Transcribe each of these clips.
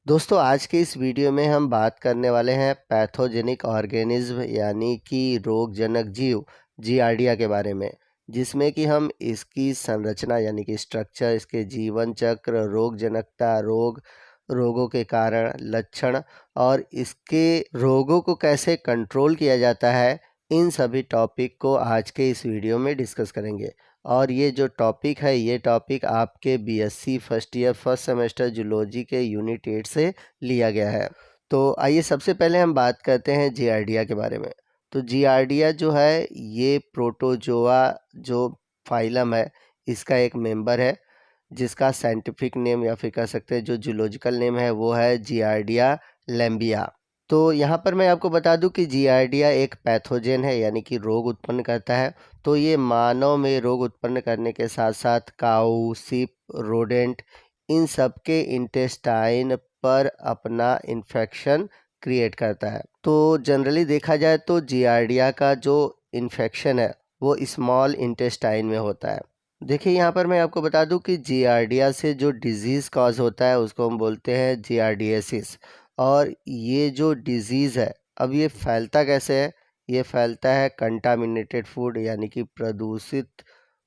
दोस्तों आज के इस वीडियो में हम बात करने वाले हैं पैथोजेनिक ऑर्गेनिज्म यानी कि रोगजनक जीव जियार्डिया के बारे में, जिसमें कि हम इसकी संरचना यानी कि स्ट्रक्चर, इसके जीवन चक्र, रोगजनकता, रोगों के कारण, लक्षण और इसके रोगों को कैसे कंट्रोल किया जाता है, इन सभी टॉपिक को आज के इस वीडियो में डिस्कस करेंगे। और ये जो टॉपिक है, ये टॉपिक आपके BSc first year first semester zoology के यूनिट 8 से लिया गया है। तो आइए सबसे पहले हम बात करते हैं जियार्डिया के बारे में। तो जियार्डिया जो है ये प्रोटोजोआ जो फाइलम है इसका एक मेंबर है, जिसका साइंटिफिक नेम या फिर कह सकते हैं जो जूलॉजिकल नेम है वो है जियार्डिया लैम्बिया। तो यहाँ पर मैं आपको बता दूं कि जियार्डिया एक पैथोजेन है यानी कि रोग उत्पन्न करता है। तो ये मानव में रोग उत्पन्न करने के साथ साथ काऊ, सिप, रोडेंट इन सब के इंटेस्टाइन पर अपना इन्फेक्शन क्रिएट करता है। तो जनरली देखा जाए तो जियार्डिया का जो इन्फेक्शन है वो स्मॉल इंटेस्टाइन में होता है। देखिए यहाँ पर मैं आपको बता दूं कि जियार्डिया से जो डिजीज़ कॉज होता है उसको हम बोलते हैं जियार्डियसिस। और ये जो डिजीज़ है, अब ये फैलता कैसे है? ये फैलता है कंटामिनेटेड फूड यानी कि प्रदूषित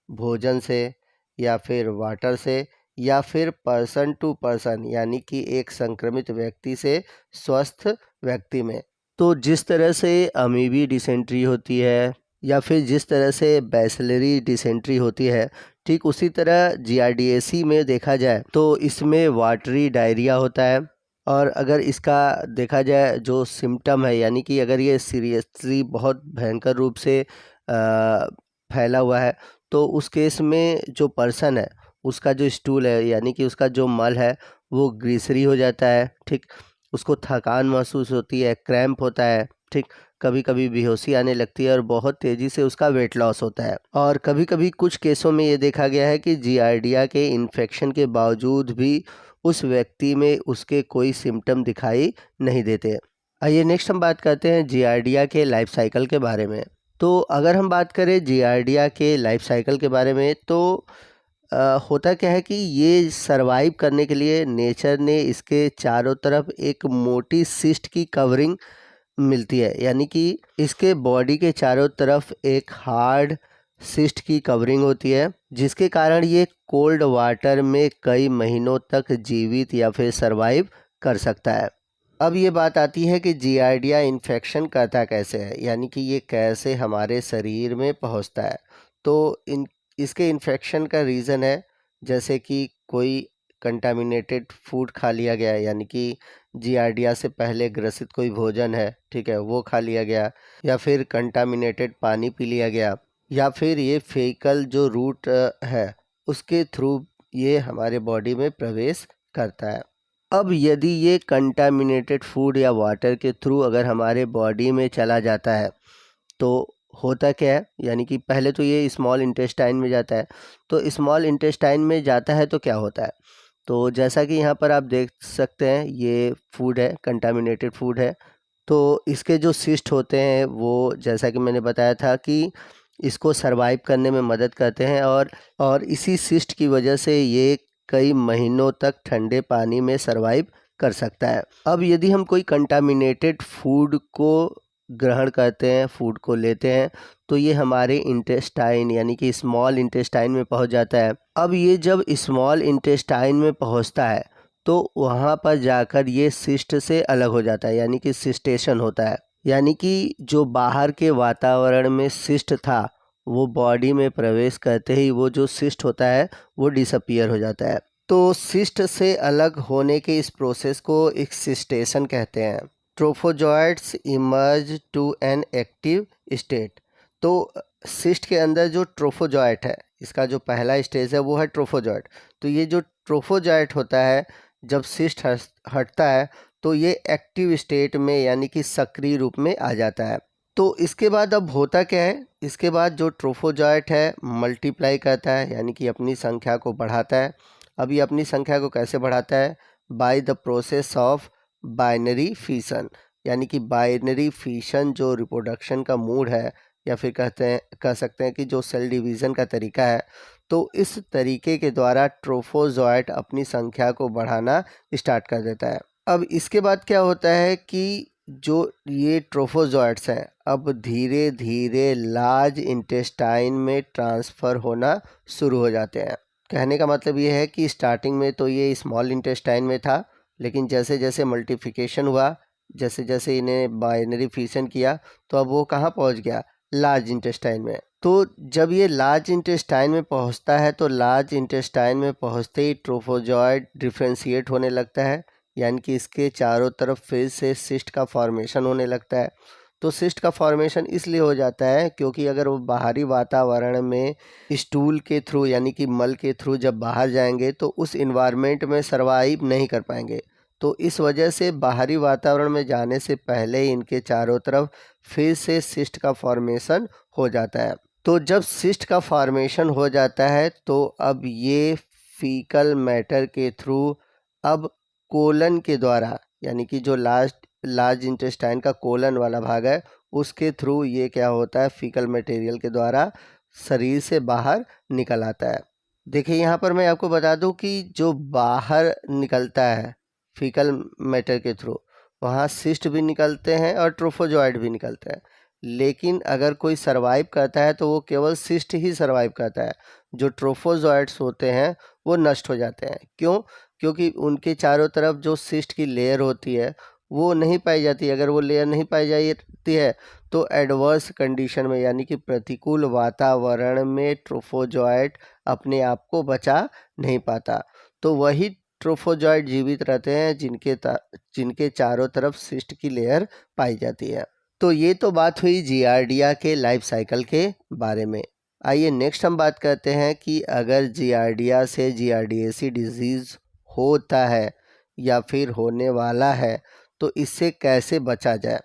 भोजन से, या फिर वाटर से, या फिर पर्सन टू पर्सन यानी कि एक संक्रमित व्यक्ति से स्वस्थ व्यक्ति में। तो जिस तरह से अमीबी डिसेंट्री होती है या फिर जिस तरह से बैसिलरी डिसेंट्री होती है, ठीक उसी तरह जियार्डिएसी में देखा जाए तो इसमें वाटरी डायरिया होता है। और अगर इसका देखा जाए जो सिम्टम है यानी कि अगर ये सीरियसली बहुत भयंकर रूप से फैला हुआ है तो उस केस में जो पर्सन है उसका जो स्टूल है यानी कि उसका जो मल है वो ग्रीसरी हो जाता है, ठीक। उसको थकान महसूस होती है, क्रैम्प होता है, ठीक। कभी कभी बेहोशी आने लगती है और बहुत तेज़ी से उसका वेट लॉस होता है। और कभी कभी कुछ केसों में ये देखा गया है कि जियार्डिया के इन्फेक्शन के बावजूद भी उस व्यक्ति में उसके कोई सिम्टम दिखाई नहीं देते। आइए नेक्स्ट हम बात करते हैं जियार्डिया के लाइफ साइकिल के बारे में। तो अगर हम बात करें जियार्डिया के लाइफ साइकिल के बारे में तो होता क्या है कि ये सरवाइव करने के लिए नेचर ने इसके चारों तरफ एक मोटी सिस्ट की कवरिंग मिलती है, यानी कि इसके बॉडी के चारों तरफ एक हार्ड सिस्ट की कवरिंग होती है, जिसके कारण ये कोल्ड वाटर में कई महीनों तक जीवित या फिर सरवाइव कर सकता है। अब ये बात आती है कि जियार्डिया इन्फेक्शन करता कैसे है, यानी कि ये कैसे हमारे शरीर में पहुंचता है। तो इसके इन्फेक्शन का रीज़न है जैसे कि कोई कंटामिनेटेड फूड खा लिया गया है, यानी कि जियार्डिया से पहले ग्रसित कोई भोजन है, ठीक है, वो खा लिया गया, या फिर कंटामिनेटेड पानी पी लिया गया, या फिर ये फेकल जो रूट है उसके थ्रू ये हमारे बॉडी में प्रवेश करता है। अब यदि ये कंटामिनेटेड फूड या वाटर के थ्रू अगर हमारे बॉडी में चला जाता है तो होता क्या है, यानी कि पहले तो ये स्मॉल इंटेस्टाइन में जाता है। तो स्मॉल इंटेस्टाइन में जाता है तो क्या होता है, तो जैसा कि यहाँ पर आप देख सकते हैं ये फूड है, कंटामिनेटेड फूड है। तो इसके जो सिस्ट होते हैं वो जैसा कि मैंने बताया था कि इसको सरवाइव करने में मदद करते हैं, और इसी सिस्ट की वजह से ये कई महीनों तक ठंडे पानी में सरवाइव कर सकता है। अब यदि हम कोई कंटामिनेटेड फूड को ग्रहण करते हैं, फूड को लेते हैं, तो ये हमारे इंटेस्टाइन यानी कि स्मॉल इंटेस्टाइन में पहुंच जाता है। अब ये जब स्मॉल इंटेस्टाइन में पहुंचता है तो वहाँ पर जाकर ये सिस्ट से अलग हो जाता है, यानी कि सिस्टेशन होता है, यानी कि जो बाहर के वातावरण में सिस्ट था वो बॉडी में प्रवेश करते ही वो जो सिस्ट होता है वो डिसअपियर हो जाता है। तो सिस्ट से अलग होने के इस प्रोसेस को एक्सिस्टेशन कहते हैं। Trophozoites emerge to an active state. तो सिस्ट के अंदर जो ट्रोफोजॉइट है, इसका जो पहला स्टेज है वो है ट्रोफोजॉइट। तो ये जो ट्रोफोजॉइट होता है जब सिस्ट हटता है तो ये एक्टिव स्टेट में यानी कि सक्रिय रूप में आ जाता है। तो इसके बाद अब होता क्या है, इसके बाद जो ट्रोफोजॉइट है मल्टीप्लाई करता है, यानी कि अपनी संख्या को बढ़ाता है। अब ये अपनी संख्या को कैसे बढ़ाता है, by the process of binary fission, यानी कि बाइनरी फिशन जो रिप्रोडक्शन का मूड है, या फिर कह सकते हैं कि जो सेल डिवीज़न का तरीका है, तो इस तरीके के द्वारा ट्रोफोजॉइट अपनी संख्या को बढ़ाना स्टार्ट कर देता है। अब इसके बाद क्या होता है कि जो ये ट्रोफोजोइट्स हैं अब धीरे धीरे लार्ज इंटेस्टाइन में ट्रांसफ़र होना शुरू हो जाते हैं। कहने का मतलब ये है कि स्टार्टिंग में तो ये स्मॉल इंटेस्टाइन में था, लेकिन जैसे जैसे मल्टीप्लिकेशन हुआ, जैसे जैसे इन्हें बाइनरी फिशन किया, तो अब वो कहाँ पहुँच गया, लार्ज इंटेस्टाइन में। तो जब ये लार्ज इंटेस्टाइन में पहुँचता है तो लार्ज इंटेस्टाइन में पहुँचते ही ट्रोफोजोइड डिफ्रेंशिएट होने लगता है, यानी कि इसके चारों तरफ फिर से सिस्ट का फॉर्मेशन होने लगता है। तो सिस्ट का फॉर्मेशन इसलिए हो जाता है क्योंकि अगर वो बाहरी वातावरण में स्टूल के थ्रू यानी कि मल के थ्रू जब बाहर जाएंगे तो उस इन्वायरमेंट में सर्वाइव नहीं कर पाएंगे। तो इस वजह से बाहरी वातावरण में जाने से पहले ही इनके चारों तरफ फिर से सिस्ट का फॉर्मेशन हो जाता है। तो जब सिस्ट का फॉर्मेशन हो जाता है तो अब ये फीकल मैटर के थ्रू अब कोलन के द्वारा, यानी कि जो लार्ज इंटेस्टाइन का कोलन वाला भाग है उसके थ्रू ये क्या होता है, फीकल मटेरियल के द्वारा शरीर से बाहर निकल आता है। देखिए यहाँ पर मैं आपको बता दूं कि जो बाहर निकलता है फीकल मैटर के थ्रू, वहाँ सिस्ट भी निकलते हैं और ट्रोफोजोइड भी निकलता है, लेकिन अगर कोई सरवाइव करता है तो वो केवल सिस्ट ही सरवाइव करता है। जो ट्रोफोजोइड्स होते हैं वो नष्ट हो जाते हैं। क्यों? क्योंकि उनके चारों तरफ जो सिस्ट की लेयर होती है वो नहीं पाई जाती। अगर वो लेयर नहीं पाई जाती है तो एडवर्स कंडीशन में यानी कि प्रतिकूल वातावरण में ट्रोफोजोइट अपने आप को बचा नहीं पाता। तो वही ट्रोफोजोइट जीवित रहते हैं जिनके चारों तरफ सिस्ट की लेयर पाई जाती है। तो ये तो बात हुई जियार्डिया के लाइफ साइकिल के बारे में। आइए नेक्स्ट हम बात करते हैं कि अगर जियार्डिया से जियार्डिएसी डिजीज़ होता है या फिर होने वाला है तो इससे कैसे बचा जाए।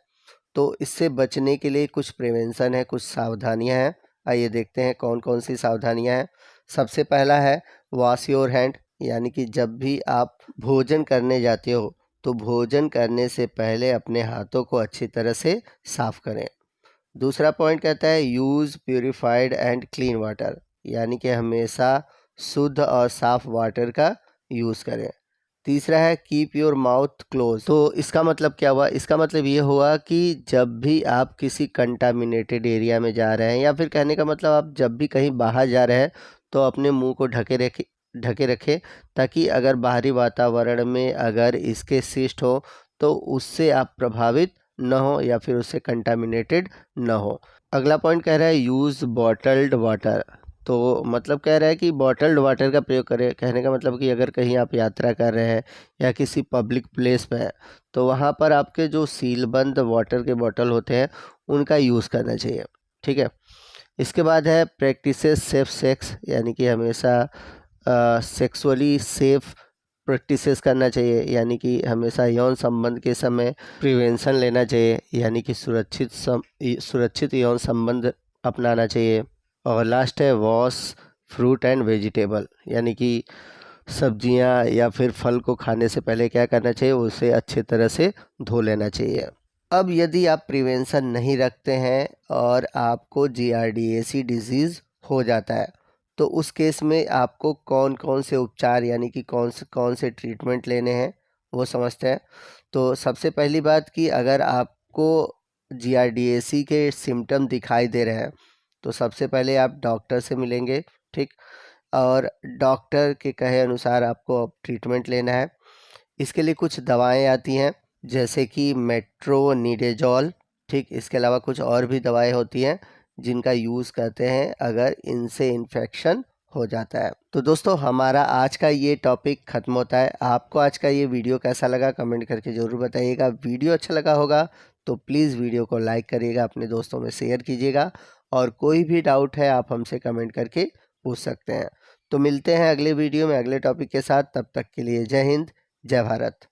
तो इससे बचने के लिए कुछ प्रिवेंशन है, कुछ सावधानियां हैं। आइए देखते हैं कौन कौन सी सावधानियां हैं। सबसे पहला है वॉश योर हैंड, यानी कि जब भी आप भोजन करने जाते हो तो भोजन करने से पहले अपने हाथों को अच्छी तरह से साफ करें। दूसरा पॉइंट कहता है use purified and clean water, यानी कि हमेशा शुद्ध और साफ वाटर का यूज़ करें। तीसरा है कीप योर माउथ क्लोज। तो इसका मतलब क्या हुआ, इसका मतलब ये हुआ कि जब भी आप किसी कंटामिनेटेड एरिया में जा रहे हैं या फिर कहने का मतलब आप जब भी कहीं बाहर जा रहे हैं तो अपने मुंह को ढके रखें, ताकि अगर बाहरी वातावरण में अगर इसके सिस्ट हो तो उससे आप प्रभावित न हो या फिर उससे कंटामिनेटेड न हो। अगला पॉइंट कह रहा है यूज़ बॉटल्ड वाटर। तो मतलब कह रहा है कि बॉटल्ड वाटर का प्रयोग करें। कहने का मतलब कि अगर कहीं आप यात्रा कर रहे हैं या किसी पब्लिक प्लेस पे हैं तो वहाँ पर आपके जो सीलबंद वाटर के बॉटल होते हैं उनका यूज़ करना चाहिए। ठीक है। इसके बाद है प्रैक्टिसेस सेफ सेक्स, यानी कि हमेशा सेक्सुअली सेफ प्रैक्टिसेस करना चाहिए, यानी कि हमेशा यौन संबंध के समय प्रिवेंशन लेना चाहिए, यानी कि सुरक्षित यौन संबंध अपनाना चाहिए। और लास्ट है वॉश फ्रूट एंड वेजिटेबल, यानी कि सब्जियां या फिर फल को खाने से पहले क्या करना चाहिए, उसे अच्छे तरह से धो लेना चाहिए। अब यदि आप प्रिवेंशन नहीं रखते हैं और आपको जियार्डिएसी डिजीज़ हो जाता है तो उस केस में आपको कौन कौन से उपचार यानी कि कौन से ट्रीटमेंट लेने हैं वो समझते हैं। तो सबसे पहली बात कि अगर आपको जियार्डिएसी के सिम्टम दिखाई दे रहे हैं तो सबसे पहले आप डॉक्टर से मिलेंगे। ठीक। और डॉक्टर के कहे अनुसार आपको अब ट्रीटमेंट लेना है। इसके लिए कुछ दवाएं आती हैं जैसे कि मेट्रोनिडेजॉल। ठीक। इसके अलावा कुछ और भी दवाएं होती हैं जिनका यूज़ करते हैं अगर इनसे इन्फेक्शन हो जाता है। तो दोस्तों हमारा आज का ये टॉपिक ख़त्म होता है। आपको आज का ये वीडियो कैसा लगा कमेंट करके ज़रूर बताइएगा। वीडियो अच्छा लगा होगा तो प्लीज़ वीडियो को लाइक करिएगा, अपने दोस्तों में शेयर कीजिएगा, और कोई भी डाउट है आप हमसे कमेंट करके पूछ सकते हैं। तो मिलते हैं अगले वीडियो में अगले टॉपिक के साथ। तब तक के लिए जय हिंद, जय भारत।